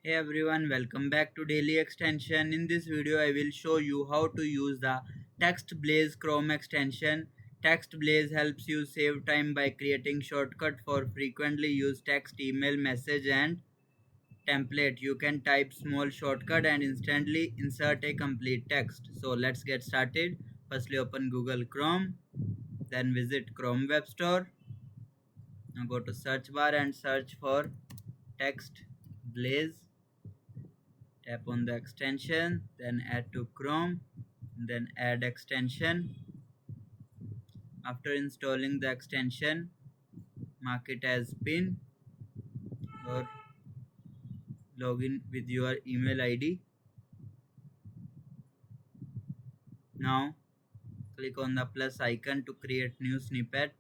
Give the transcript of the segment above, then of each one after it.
Hey everyone, welcome back to Daily Extension. In this video, I will show you how to use the Text Blaze Chrome extension. Text Blaze helps you save time by creating shortcut for frequently used text, email, message, and template. You can type small shortcut and instantly insert a complete text. So let's get started. Firstly, open Google Chrome, then visit Chrome Web Store. Now go to search bar and search for Text Blaze. Tap on the extension, then add to Chrome, then add extension. After installing the extension, mark it as pin or login with your email ID. Now click on the plus icon to create new snippet.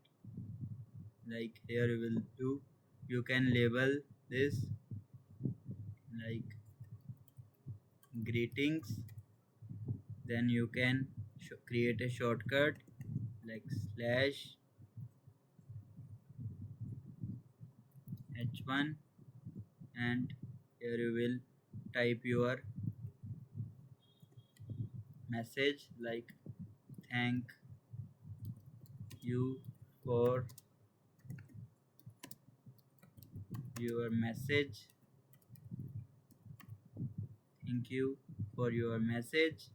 Like here you will do, you can label this like greetings. Then you can create a shortcut like slash h1, and here you will type your message like thank you for your message. Thank you for your message.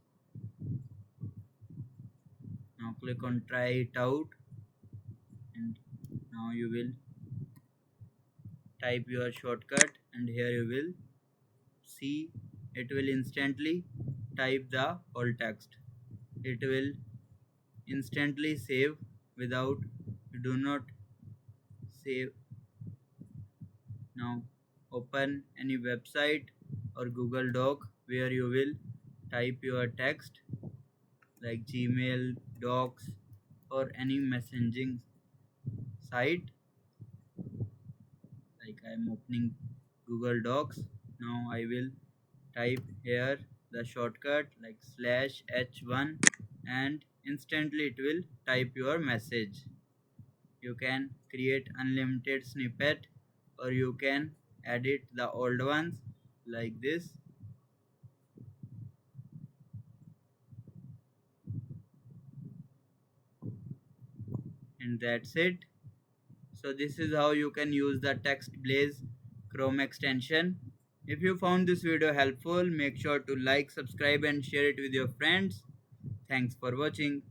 Now click on try it out, and now you will type your shortcut, and here you will see it will instantly type the whole text. It will instantly save without you do not save. Now open any website or Google Doc where you will type your text like Gmail, Docs, or any messaging site. Like I am opening Google Docs. Now I will type here the shortcut like slash h1, and instantly it will type your message. You can create unlimited snippet, or you can edit the old ones like this. And that's it. So this is how you can use the Text Blaze Chrome extension. If you found this video helpful, make sure to like, subscribe and share it with your friends. Thanks for watching.